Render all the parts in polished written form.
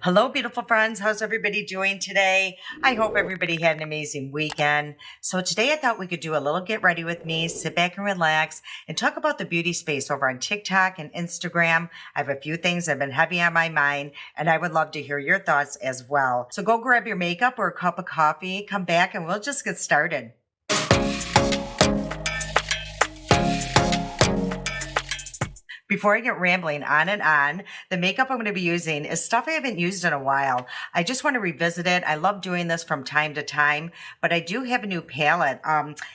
Hello, beautiful friends. How's everybody doing today? I hope everybody had an amazing weekend. So today I thought we could do a little get ready with me, sit back and relax, and talk about the beauty space over on TikTok and Instagram. I have a few things that have been heavy on my mind, and I would love to hear your thoughts as well. So go grab your makeup or a cup of coffee, come back, and we'll just get started. Before I get rambling on and on, the makeup I'm going to be using is stuff I haven't used in a while. I just want to revisit it. I love doing this from time to time, but I do have a new palette.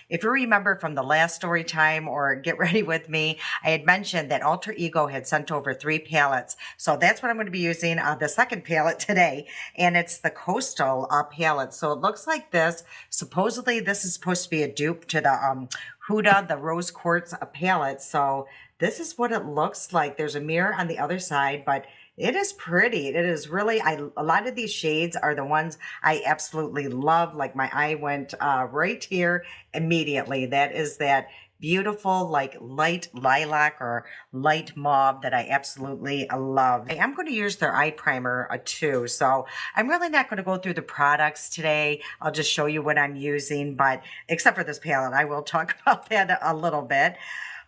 If you remember from the last story time or Get Ready With Me, I had mentioned that Alter Ego had sent over 3 palettes. So that's what I'm going to be using, the second palette today, and it's the Coastal palette. So it looks like this. Supposedly this is supposed to be a dupe to the Huda, the Rose Quartz palette. So this is what it looks like. There's a mirror on the other side, but it is pretty. It is really, a lot of these shades are the ones I absolutely love. Like my eye went right here immediately. That is that beautiful like light lilac or light mauve that I absolutely love. I am going to use their eye primer too. So I'm really not going to go through the products today. I'll just show you what I'm using, but except for this palette, I will talk about that a little bit.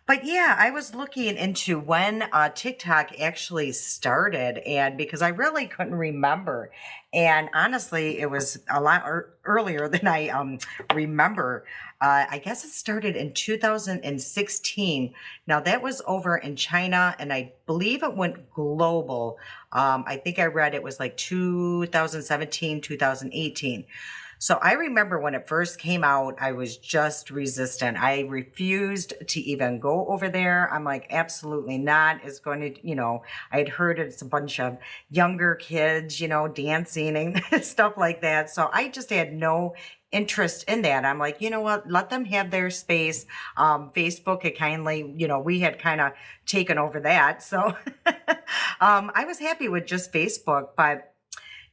But yeah, I was looking into when TikTok actually started, and because I really couldn't remember. And honestly, it was a lot earlier than I remember. I guess it started in 2016. Now that was over in China, and I believe it went global. I think I read it was like 2017, 2018. So I remember when it first came out, I was just resistant. I refused to even go over there. I'm like, absolutely not. It's going to, I had heard it's a bunch of younger kids, dancing and stuff like that. So I just had no interest in that. I'm like, you know what, let them have their space. Facebook had kindly, we had kind of taken over that. So I was happy with just Facebook, but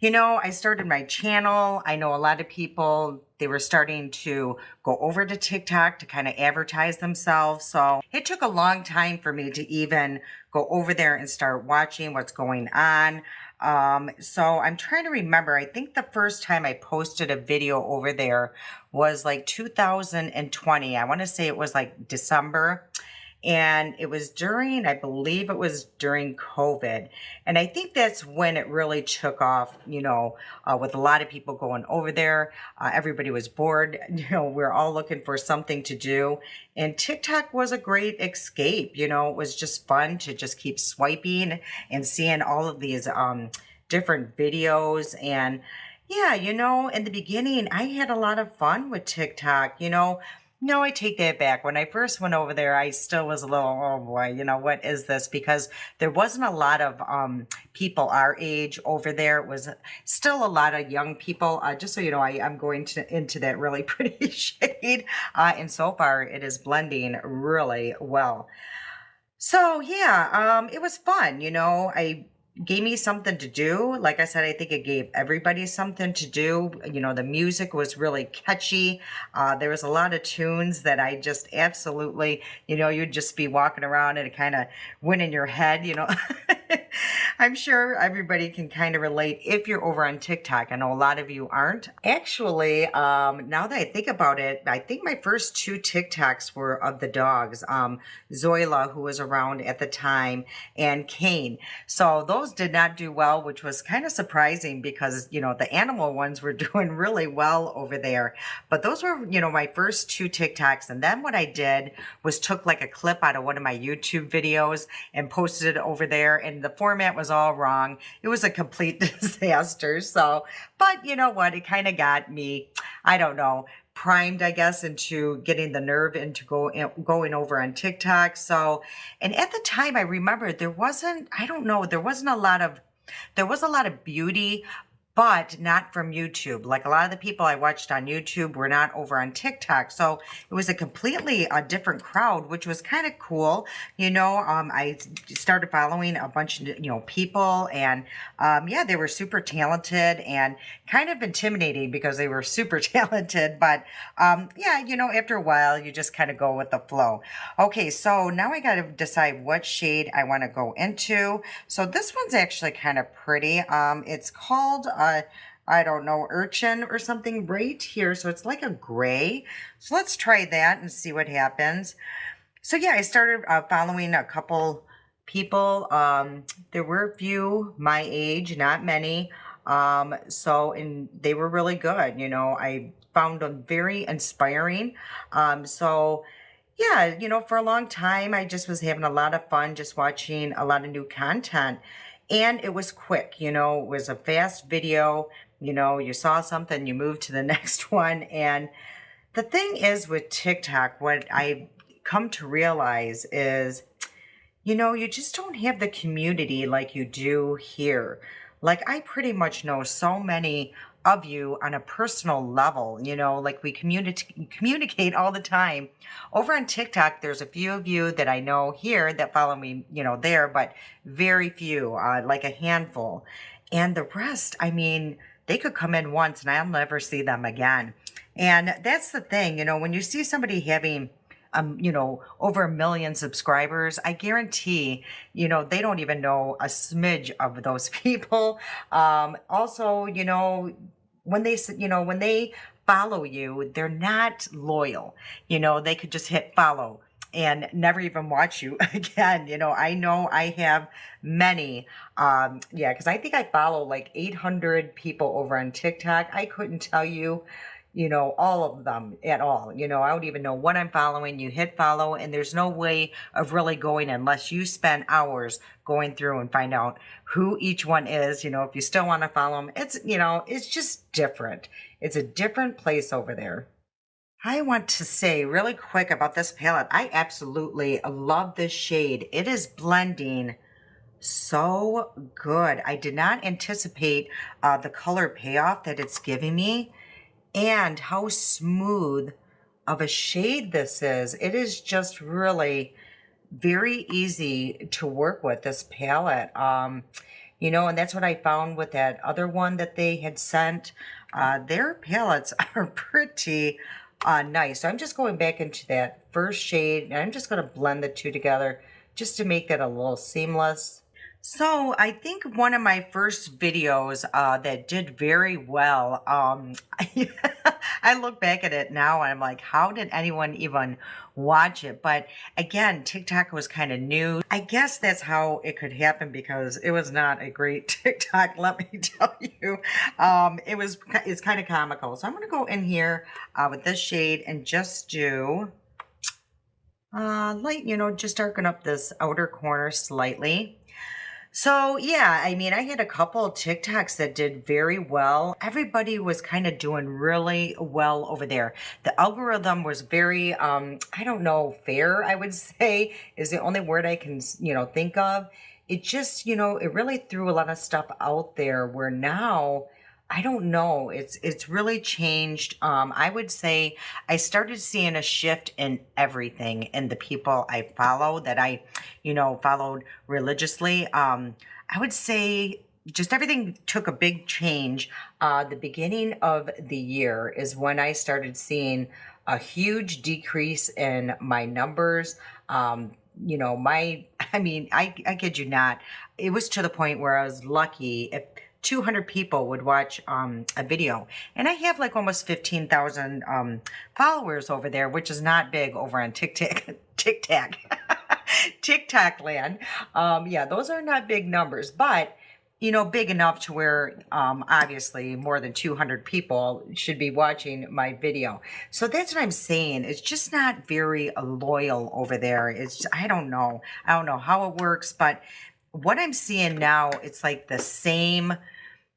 I started my channel. I know a lot of people, they were starting to go over to TikTok to kind of advertise themselves. So it took a long time for me to even go over there and start watching what's going on. So I'm trying to remember, I think the first time I posted a video over there was like 2020. I want to say it was like December. And it was I believe it was during COVID. And I think that's when it really took off, with a lot of people going over there. Everybody was bored. We're all looking for something to do. And TikTok was a great escape. It was just fun to just keep swiping and seeing all of these different videos. And yeah, in the beginning, I had a lot of fun with TikTok, No, I take that back. When I first went over there, I still was a little, oh boy, what is this? Because there wasn't a lot of people our age over there. It was still a lot of young people. Just so you know, I'm going into that really pretty shade. And so far, it is blending really well. So yeah, it was fun. I gave me something to do. Like I said, I think it gave everybody something to do. The music was really catchy. There was a lot of tunes that I just absolutely, you'd just be walking around and it kind of went in your head, I'm sure everybody can kind of relate if you're over on TikTok. I know a lot of you aren't. Actually, now that I think about it, I think my first 2 TikToks were of the dogs, Zoila, who was around at the time, and Kane. So those did not do well, which was kind of surprising because, the animal ones were doing really well over there. But those were, my first 2 TikToks. And then what I did was took like a clip out of one of my YouTube videos and posted it over there. And the format was all wrong. It was a complete disaster. So, but you know what? It kind of got me, I don't know, primed, I guess, into getting the nerve into going over on TikTok. So, and at the time, I remember there was a lot of beauty, but not from YouTube. Like a lot of the people I watched on YouTube were not over on TikTok. So it was a completely different crowd, which was kind of cool. I started following a bunch of, people, and yeah, they were super talented and kind of intimidating because they were super talented. But yeah, after a while, you just kind of go with the flow. Okay, so now I got to decide what shade I want to go into. So this one's actually kind of pretty. It's called, I don't know, urchin or something right here. So it's like a gray. So let's try that and see what happens. So yeah, I started following a couple people. There were a few my age, not many. And they were really good. I found them very inspiring. Yeah, for a long time, I just was having a lot of fun just watching a lot of new content. And it was quick, it was a fast video. You saw something, you moved to the next one. And the thing is with TikTok, what I come to realize is, you just don't have the community like you do here. Like I pretty much know so many of you on a personal level, like we communicate all the time. Over on TikTok, there's a few of you that I know here that follow me, there, but very few, like a handful. And the rest, I mean, they could come in once and I'll never see them again. And that's the thing, when you see somebody having over 1 million subscribers, I guarantee, they don't even know a smidge of those people. Also, when they follow you, they're not loyal. They could just hit follow and never even watch you again. I know I have many. Yeah, because I think I follow like 800 people over on TikTok. I couldn't tell you, all of them at all. I don't even know what I'm following. You hit follow and there's no way of really going unless you spend hours going through and find out who each one is. If you still want to follow them, it's just different. It's a different place over there. I want to say really quick about this palette. I absolutely love this shade. It is blending so good. I did not anticipate the color payoff that it's giving me, and how smooth of a shade this is. It is just really very easy to work with, this palette. And that's what I found with that other one that they had sent. Their palettes are pretty nice. So I'm just going back into that first shade and I'm just going to blend the two together just to make that a little seamless. So I think one of my first videos that did very well, I look back at it now and I'm like, how did anyone even watch it? But again, TikTok was kind of new. I guess that's how it could happen because it was not a great TikTok, let me tell you. It's kind of comical. So I'm going to go in here with this shade and just do light, just darken up this outer corner slightly. So yeah, I mean, I had a couple of TikToks that did very well. Everybody was kind of doing really well over there. The algorithm was very, I don't know, fair, I would say, is the only word I can, think of. It just, it really threw a lot of stuff out there where now, I don't know. It's really changed. I would say I started seeing a shift in everything in the people I follow that I, followed religiously. I would say just everything took a big change. The beginning of the year is when I started seeing a huge decrease in my numbers. I kid you not, it was to the point where I was lucky if 200 people would watch a video, and I have like almost 15,000 followers over there, which is not big over on TikTok land. Yeah, those are not big numbers, but big enough to where obviously more than 200 people should be watching my video. So that's what I'm saying. It's just not very loyal over there. I don't know how it works, but what I'm seeing now, it's like the same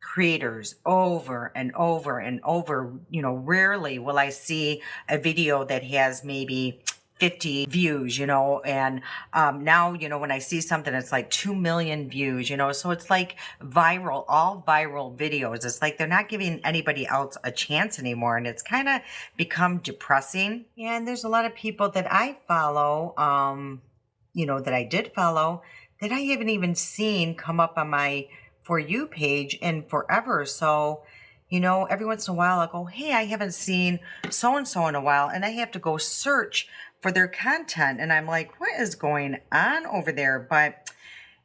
creators over and over and over. Rarely will I see a video that has maybe 50 views, and now, when I see something, it's like 2 million views, so it's like viral, all viral videos. It's like they're not giving anybody else a chance anymore. And it's kind of become depressing. And there's a lot of people that I follow, that I did follow that I haven't even seen come up on my For You page in forever. So, every once in a while I go, hey, I haven't seen so and so in a while, and I have to go search for their content. And I'm like, what is going on over there? But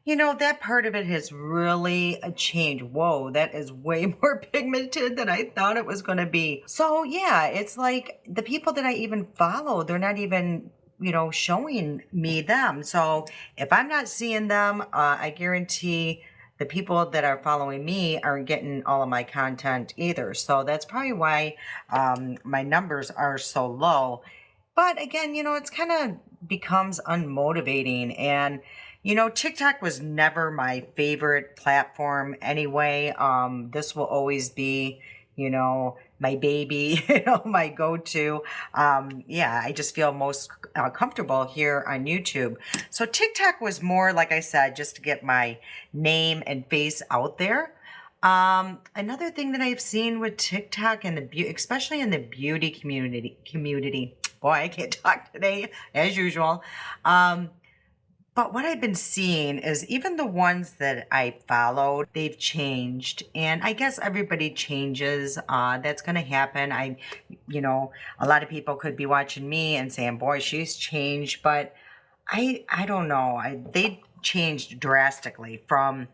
that part of it has really changed. Whoa, that is way more pigmented than I thought it was going to be. So yeah, it's like the people that I even follow, they're not even, showing me them. So if I'm not seeing them, I guarantee the people that are following me aren't getting all of my content either. So that's probably why my numbers are so low. But again, it's kind of becomes unmotivating. And, TikTok was never my favorite platform anyway. This will always be, my baby, my go-to. Yeah, I just feel most comfortable here on YouTube. So TikTok was more, like I said, just to get my name and face out there. Another thing that I've seen with TikTok and especially in the beauty community, boy, I can't talk today as usual. But what I've been seeing is even the ones that I followed, they've changed. And I guess everybody changes. That's going to happen. A lot of people could be watching me and saying, boy, she's changed. But I don't know. They changed drastically from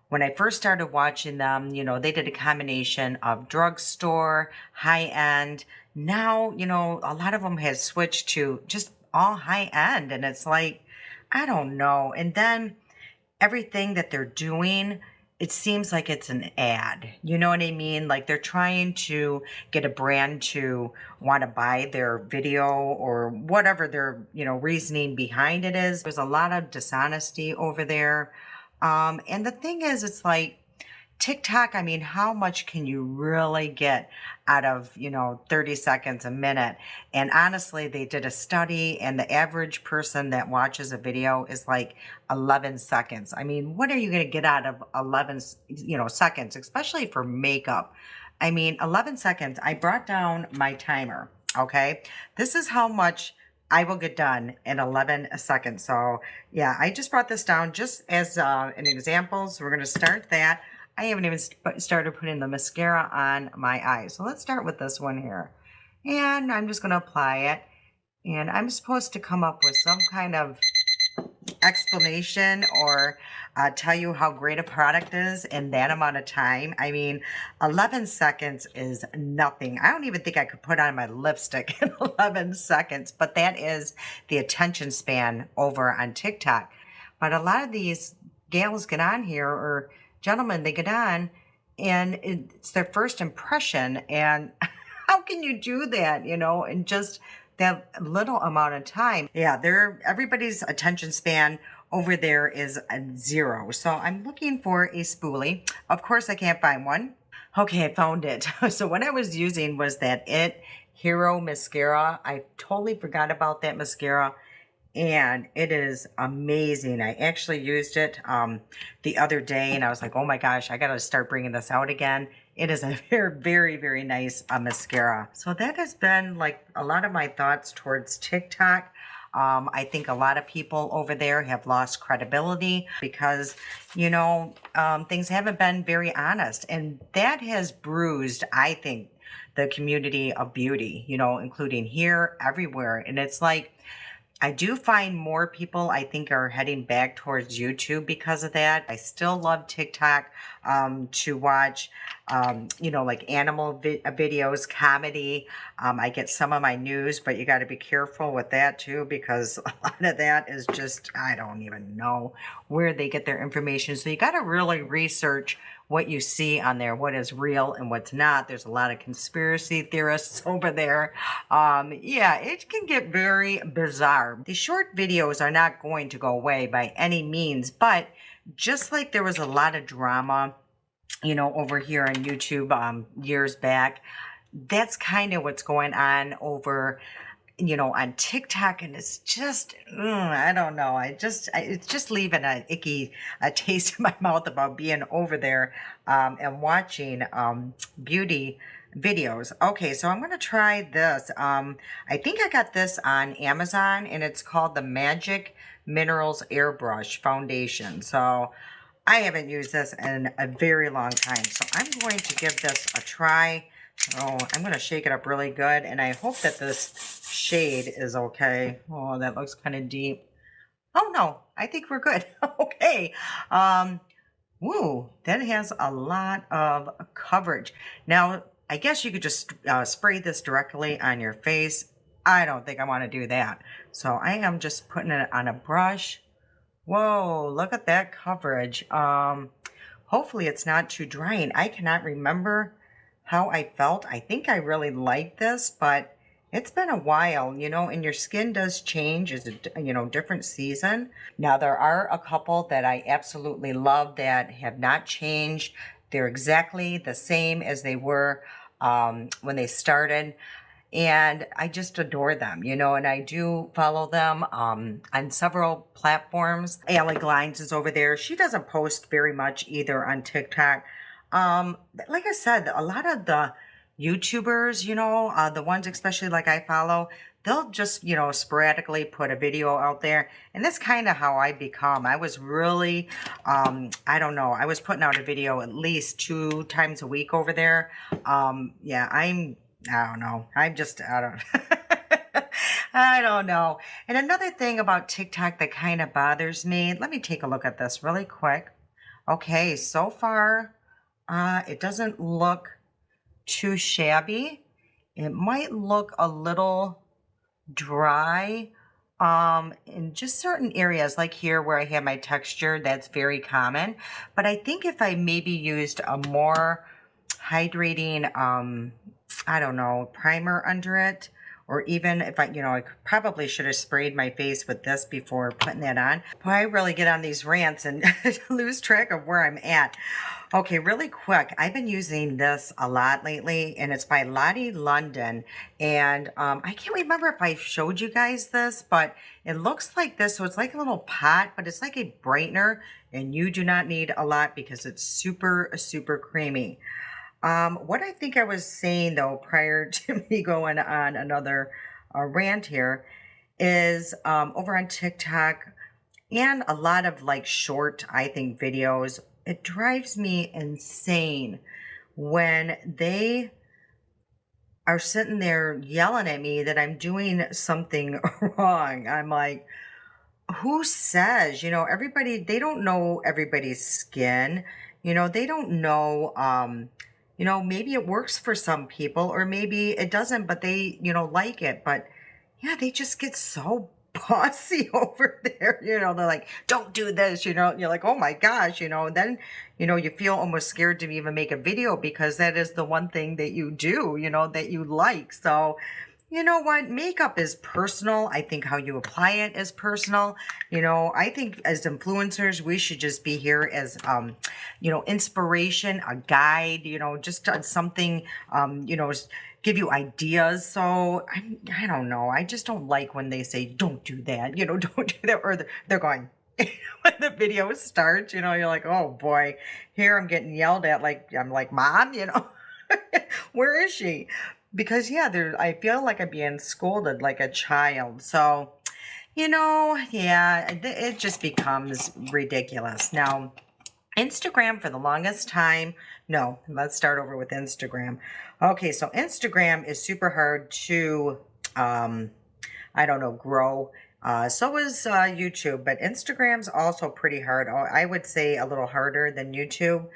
when I first started watching them. They did a combination of drugstore, high end. Now, a lot of them have switched to just all high end. And it's like, I don't know. And then everything that they're doing, it seems like it's an ad. You know what I mean? Like they're trying to get a brand to want to buy their video or whatever their, reasoning behind it is. There's a lot of dishonesty over there. And the thing is, it's like TikTok, I mean, how much can you really get out of, 30 seconds, a minute? And honestly, they did a study and the average person that watches a video is like 11 seconds. I mean, what are you going to get out of 11, seconds, especially for makeup? I mean, 11 seconds, I brought down my timer, okay? This is how much I will get done in 11 seconds. So yeah, I just brought this down just as an example. So we're going to start that. I haven't even started putting the mascara on my eyes. So let's start with this one here. And I'm just going to apply it. And I'm supposed to come up with some kind of explanation or tell you how great a product is in that amount of time. I mean, 11 seconds is nothing. I don't even think I could put on my lipstick in 11 seconds, but that is the attention span over on TikTok. But a lot of these gals get on here, or gentlemen, they get on and it's their first impression. And how can you do that, in just that little amount of time? Yeah, everybody's attention span over there is a 0. So I'm looking for a spoolie. Of course, I can't find one. Okay, I found it. So what I was using was that It Hero mascara. I totally forgot about that mascara. And it is amazing. I actually used it the other day, and I was like, oh my gosh, I got to start bringing this out again. It is a very, very, very nice mascara. So that has been like a lot of my thoughts towards TikTok. I think a lot of people over there have lost credibility because, things haven't been very honest. And that has bruised, I think, the community of beauty, including here, everywhere. And it's like, I do find more people, I think, are heading back towards YouTube because of that. I still love TikTok to watch, like animal videos, comedy. I get some of my news, but you got to be careful with that too, because a lot of that is just, I don't even know where they get their information. So you got to really research what you see on there, what is real and what's not. There's a lot of conspiracy theorists over there. Yeah, it can get very bizarre. The short videos are not going to go away by any means, but just like there was a lot of drama, over here on YouTube years back, that's kind of what's going on over on TikTok, and it's just, I don't know. It's just leaving a taste in my mouth about being over there and watching beauty videos. Okay, so I'm going to try this. I think I got this on Amazon, and it's called the Magic Minerals Airbrush Foundation. So I haven't used this in a very long time, so I'm going to give this a try. Oh, I'm going to shake it up really good, and I hope that this shade is okay. Oh, that looks kind of deep. Oh, no, I think we're good. Okay. Woo, that has a lot of coverage. Now, I guess you could just spray this directly on your face. I don't think I want to do that. So I am just putting it on a brush. Whoa, look at that coverage. Hopefully it's not too drying. I cannot remember how I felt. I think I really like this, but it's been a while, and your skin does change as a, different season. Now, there are a couple that I absolutely love that have not changed. They're exactly the same as they were when they started. And I just adore them, and I do follow them on several platforms. Allie Glines is over there. She doesn't post very much either on TikTok. Like I said, a lot of the YouTubers, the ones especially like I follow, they'll just, sporadically put a video out there. And that's kind of how I become. I was really, I don't know, I was putting out a video at least 2 times a week over there. Yeah, I don't know. I don't, I don't know. And another thing about TikTok that kind of bothers me, let me take a look at this really quick. Okay, so far, it doesn't look too shabby. It might look a little dry in just certain areas, like here where I have my texture. That's very common. But I think if I maybe used a more hydrating I don't know, primer under it, or even if I probably should have sprayed my face with this before putting that on. Boy, I really get on these rants and lose track of where I'm at. Okay, really quick, I've been using this a lot lately, and it's by Lottie London, and I can't remember if I showed you guys this, but it looks like this, so it's like a little pot, but it's like a brightener, and you do not need a lot because it's super, super creamy. What I think I was saying, though, prior to me going on another rant here, is over on TikTok and a lot of like short, I think, videos, it drives me insane when they are sitting there yelling at me that I'm doing something wrong. I'm like, who says, everybody, they don't know everybody's skin. They don't know, maybe it works for some people or maybe it doesn't, but they, like it. But yeah, they just get so bossy over there. They're like, don't do this, you're like, oh my gosh, then, you feel almost scared to even make a video because that is the one thing that you do, that you like. So, you know what? Makeup is personal. I think how you apply it is personal. I think as influencers, we should just be here as, inspiration, a guide, just something, give you ideas. So I don't know. I just don't like when they say, don't do that, don't do that. Or they're going, when the video starts, you're like, oh boy, here I'm getting yelled at. Like, I'm like, Mom, where is she? Because yeah, I feel like I'm being scolded like a child. So, yeah, it just becomes ridiculous. Now, Instagram for the longest time. No, let's start over with Instagram. Okay, so Instagram is super hard to, grow. So is YouTube, but Instagram's also pretty hard. I would say a little harder than YouTube.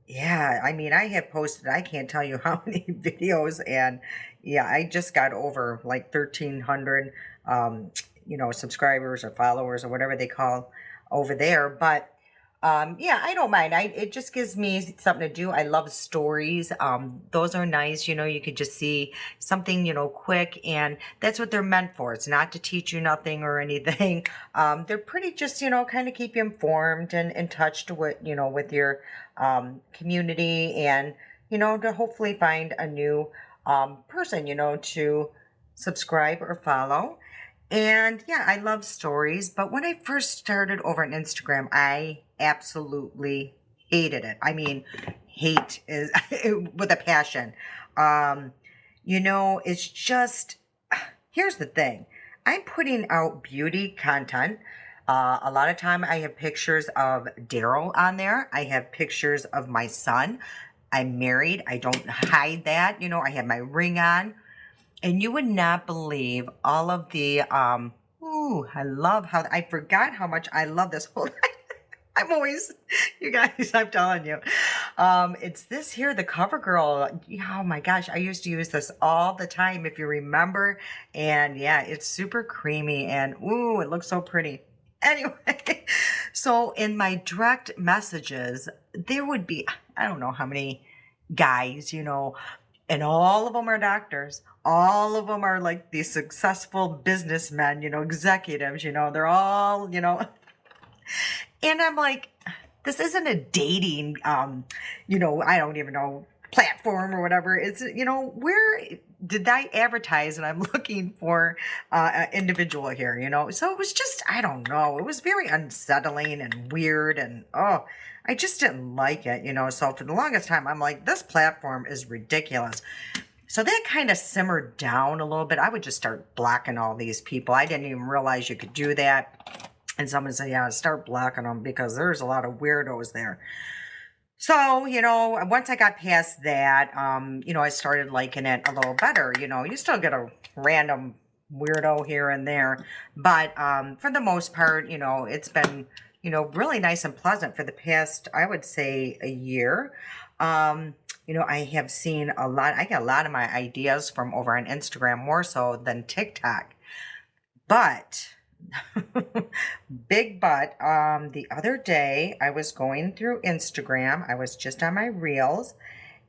Yeah, I mean, I have posted, I can't tell you how many videos, and yeah, I just got over like 1,300, subscribers or followers or whatever they call over there. But yeah, I don't mind. It just gives me something to do. I love stories. Those are nice. You could just see something, quick, and that's what they're meant for. It's not to teach you nothing or anything. They're pretty just, kind of keep you informed and in touch with, with your community and, to hopefully find a new person, to subscribe or follow. And yeah, I love stories. But when I first started over on Instagram, I absolutely hated it. I mean, hate is with a passion. Um, it's just, here's the thing. I'm putting out beauty content. A lot of time I have pictures of Daryl on there. I have pictures of my son. I'm married. I don't hide that. I have my ring on. And you would not believe all of the I love how I forgot how much I love this whole I'm always, you guys, I'm telling you. It's this here, the Cover Girl. Oh my gosh, I used to use this all the time, if you remember. And yeah, it's super creamy and ooh, it looks so pretty. Anyway, so in my direct messages, there would be, I don't know how many guys, and all of them are doctors. All of them are like these successful businessmen, executives, they're all, and I'm like, this isn't a dating, I don't even know, platform or whatever. It's, where did I advertise? And I'm looking for an individual here, So it was just, I don't know. It was very unsettling and weird. And, I just didn't like it, So for the longest time, I'm like, this platform is ridiculous. So that kind of simmered down a little bit. I would just start blocking all these people. I didn't even realize you could do that. And someone said, yeah, start blocking them because there's a lot of weirdos there. So, once I got past that, I started liking it a little better. You still get a random weirdo here and there. But for the most part, it's been, really nice and pleasant for the past, I would say, a year. I have seen a lot. I get a lot of my ideas from over on Instagram more so than TikTok. But big but, the other day I was going through Instagram. I was just on my reels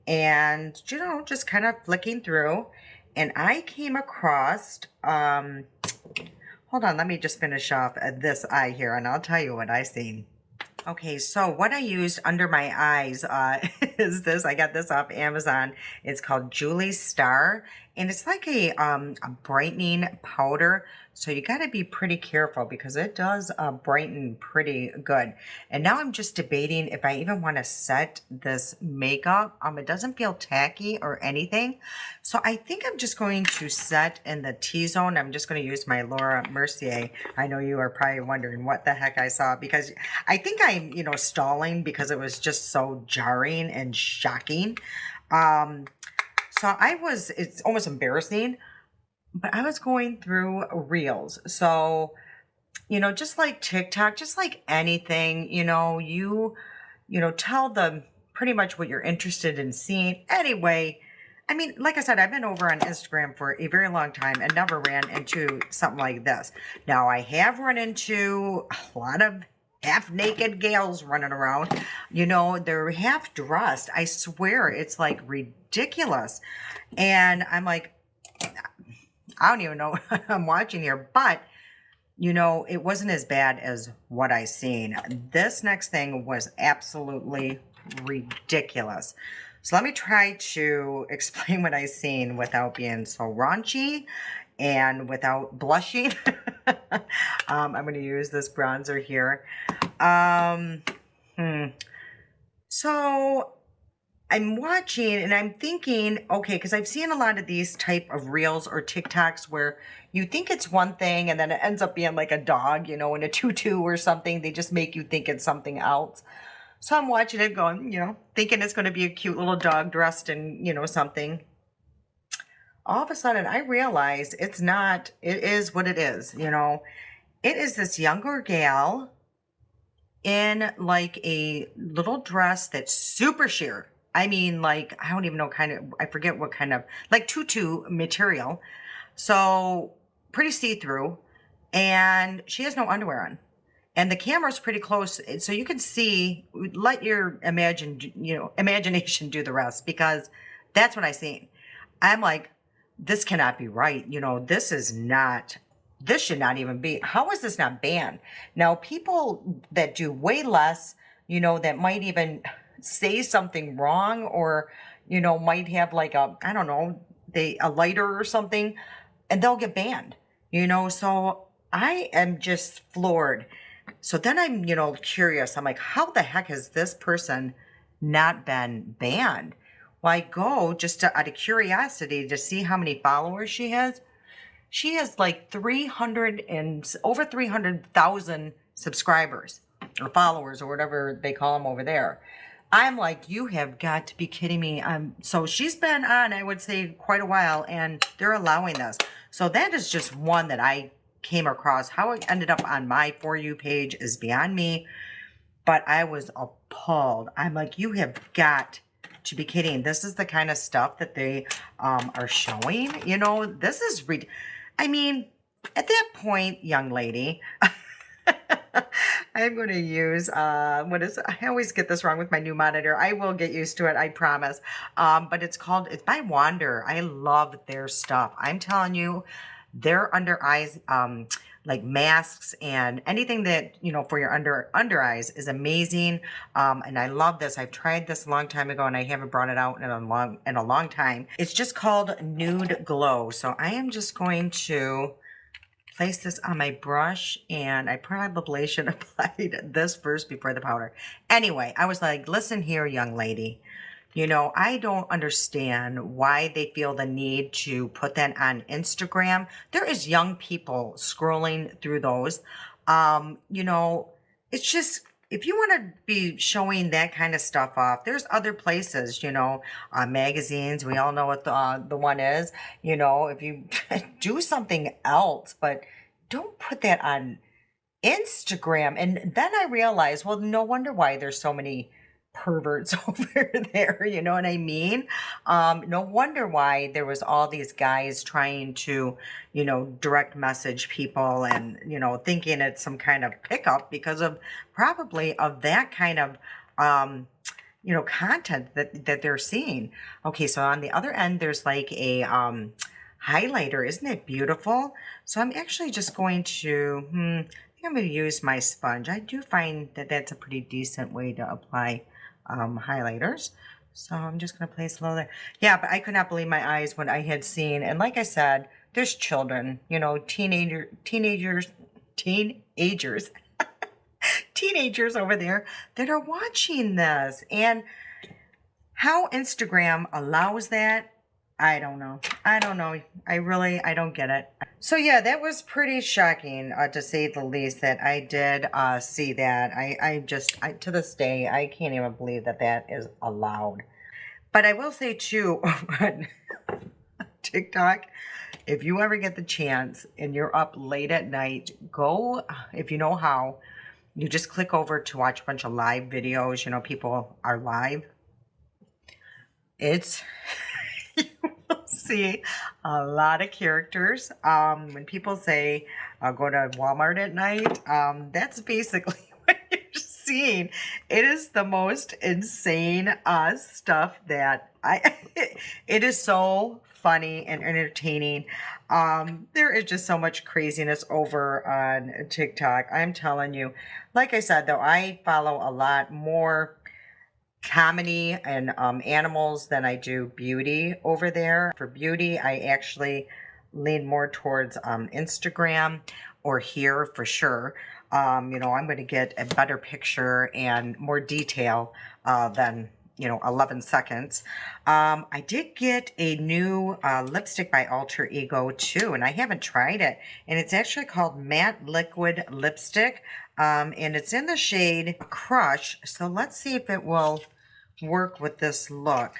and, just kind of flicking through and I came across, hold on, let me just finish off this eye here and I'll tell you what I seen. Okay, so what I used under my eyes is this. I got this off Amazon. It's called Julie Star, and it's like a brightening powder. So you got to be pretty careful because it does brighten pretty good. And now I'm just debating if I even want to set this makeup. It doesn't feel tacky or anything. So I think I'm just going to set in the T-zone. I'm just going to use my Laura Mercier. I know you are probably wondering what the heck I saw because I think I'm, stalling because it was just so jarring and shocking. So it's almost embarrassing, but I was going through reels. So, just like TikTok, just like anything, you tell them pretty much what you're interested in seeing. Anyway, I mean, like I said, I've been over on Instagram for a very long time and never ran into something like this. Now, I have run into a lot of half-naked gals running around. They're half-dressed. I swear, it's like ridiculous. And I'm like, I don't even know what I'm watching here, but it wasn't as bad as what I seen. This next thing was absolutely ridiculous. So let me try to explain what I seen without being so raunchy and without blushing. I'm going to use this bronzer here. So I'm watching and I'm thinking, okay, because I've seen a lot of these type of reels or TikToks where you think it's one thing and then it ends up being like a dog, in a tutu or something. They just make you think it's something else. So I'm watching it going, thinking it's going to be a cute little dog dressed in, something. All of a sudden I realized it's not, it is what it is, It is this younger gal in like a little dress that's super sheer. I mean, like, I don't even know I forget what kind of, like tutu material. So pretty see-through. And she has no underwear on. And the camera's pretty close. So you can see, let your imagination do the rest because that's what I seen. I'm like, this cannot be right. This should not even be. How is this not banned? Now, people that do way less, that might even say something wrong or, might have like a, I don't know, a lighter or something. and they'll get banned, you know? So I am just floored. So then I'm, you know, curious. I'm like, how the heck has this person not been banned? Well, I go just out of curiosity to see how many followers she has. She has like 300 and over 300,000 subscribers or followers or whatever they call them over there. I'm like, you have got to be kidding me. So she's been on, I would say, quite a while, and they're allowing this. So that is just one that I came across. How it ended up on my For You page is beyond me, but I was appalled. I'm like, you have got to be kidding. This is the kind of stuff that they are showing. You know, this is, I mean, at that point, young lady, I'm going to use, I always get this wrong with my new monitor. I will get used to it, I promise. But it's by Wander. I love their stuff. I'm telling you, their under eyes, like masks and anything that, you know, for your under eyes is amazing. And I love this. I've tried this a long time ago and I haven't brought it out in a long time. It's just called Nude Glow. So I am just going to place this on my brush, and I probably should have applied this first before the powder. Anyway, I was like, listen here, young lady. You know, I don't understand why they feel the need to put that on Instagram. There is young people scrolling through those. You know, it's just, if you want to be showing that kind of stuff off, there's other places, you know, magazines. We all know what the one is. You know, if you do something else, but don't put that on Instagram. And then I realized, well, no wonder why there's so many perverts over there, you know what I mean? No wonder why there was all these guys trying to, you know, direct message people and, you know, thinking it's some kind of pickup because of probably of that kind of, you know, content that they're seeing. Okay, so on the other end, there's like a highlighter. Isn't it beautiful? So I'm actually just going to, I think I'm going to use my sponge. I do find that that's a pretty decent way to apply highlighters. So I'm just going to place a little there. Yeah, but I could not believe my eyes when I had seen, and like I said, there's children, you know, teenagers over there that are watching this. And how Instagram allows that, I don't know. I don't get it. So yeah, that was pretty shocking, to say the least, that I did see that. I to this day, I can't even believe that that is allowed. But I will say too, on TikTok, if you ever get the chance and you're up late at night, go, if you know how, you just click over to watch a bunch of live videos. You know, people are live. It's... see a lot of characters. When people say go to Walmart at night, that's basically what you're seeing. It is the most insane stuff that it is so funny and entertaining. There is just so much craziness over on TikTok. I'm telling you. Like I said, though, I follow a lot more comedy and animals than I do beauty over there. For beauty, I actually lean more towards Instagram or here for sure. You know, I'm going to get a better picture and more detail than, you know, 11 seconds. I did get a new lipstick by Alter Ego too, and I haven't tried it. And it's actually called Matte Liquid Lipstick. And it's in the shade Crush. So let's see if it will work with this look.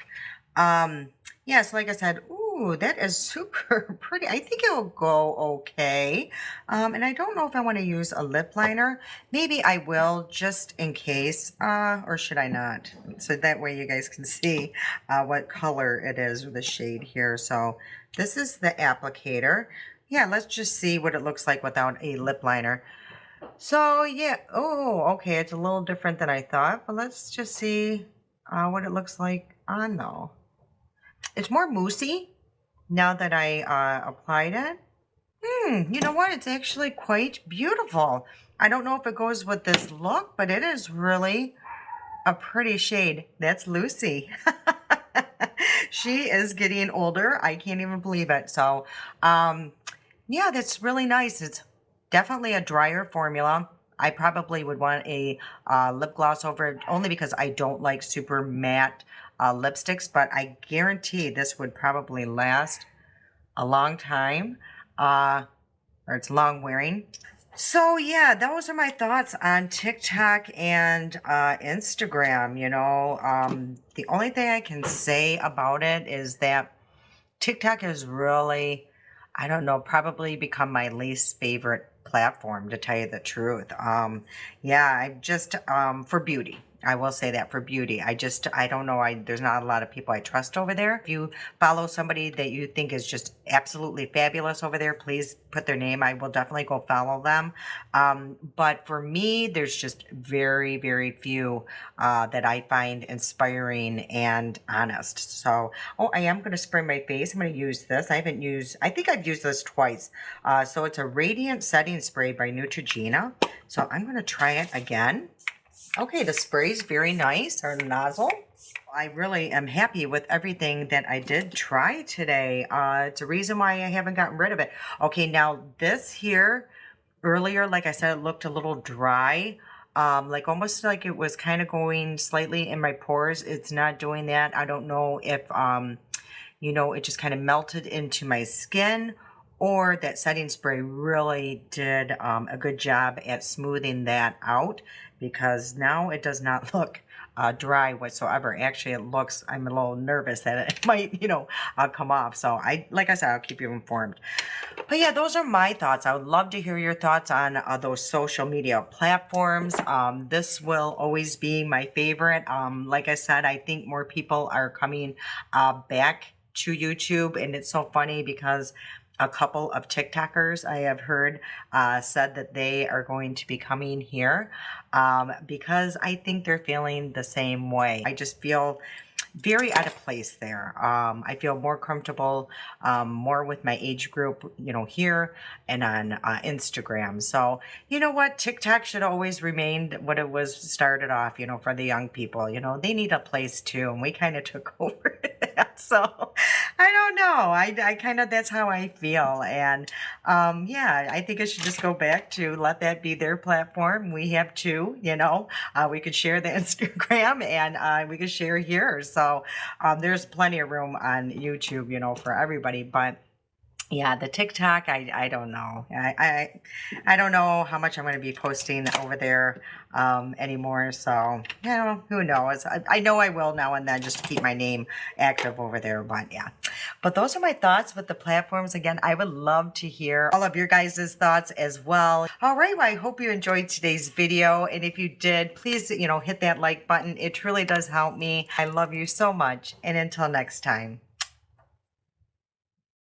Yes, like I said, ooh, that is super pretty. I think it will go okay. And I don't know if I want to use a lip liner. Maybe I will, just in case, or should I not? So that way you guys can see what color it is with the shade here. So this is the applicator. Yeah, let's just see what it looks like without a lip liner. So yeah, oh, okay, it's a little different than I thought, but let's just see what it looks like on though. It's more moussey now that I applied it. You know what? It's actually quite beautiful. I don't know if it goes with this look, but it is really a pretty shade. That's Lucy. She is getting older. I can't even believe it. So, yeah, that's really nice. It's definitely a drier formula. I probably would want a lip gloss over it only because I don't like super matte lipsticks, but I guarantee this would probably last a long time, or it's long wearing. So yeah, those are my thoughts on TikTok and Instagram. The only thing I can say about it is that TikTok has really, I don't know, probably become my least favorite platform, to tell you the truth. Yeah, I just for beauty. I will say that for beauty. I don't know. There's not a lot of people I trust over there. If you follow somebody that you think is just absolutely fabulous over there, please put their name. I will definitely go follow them. But for me, there's just very, very few that I find inspiring and honest. So, oh, I am going to spray my face. I'm going to use this. I think I've used this twice. So it's a Radiant Setting Spray by Neutrogena. So I'm going to try it again. Okay, the spray is very nice, or nozzle. I really am happy with everything that I did try today. It's a reason why I haven't gotten rid of it. Okay, now this here, earlier, like I said, it looked a little dry. Like almost like it was kind of going slightly in my pores. It's not doing that. I don't know if, it just kind of melted into my skin, or that setting spray really did a good job at smoothing that out, because now it does not look dry whatsoever. Actually, it looks, I'm a little nervous that it might, come off. So like I said, I'll keep you informed. But yeah, those are my thoughts. I would love to hear your thoughts on those social media platforms. This will always be my favorite. Like I said, I think more people are coming back to YouTube, and it's so funny because a couple of TikTokers I have heard said that they are going to be coming here because I think they're feeling the same way. I just feel very out of place there. I feel more comfortable, more with my age group, here and on Instagram. So, you know what? TikTok should always remain what it was started off, for the young people. They need a place too, and we kind of took over that. So, I don't know. I kind of, that's how I feel. And yeah, I think I should just go back to let that be their platform. We have two, we could share the Instagram, and we could share here. So there's plenty of room on YouTube, for everybody. But yeah, the TikTok, I don't know. I don't know how much I'm going to be posting over there anymore. So, who knows? I know I will now and then, just to keep my name active over there. But yeah, but those are my thoughts with the platforms. Again, I would love to hear all of your guys' thoughts as well. All right, well, I hope you enjoyed today's video. And if you did, please, hit that like button. It truly does help me. I love you so much. And until next time.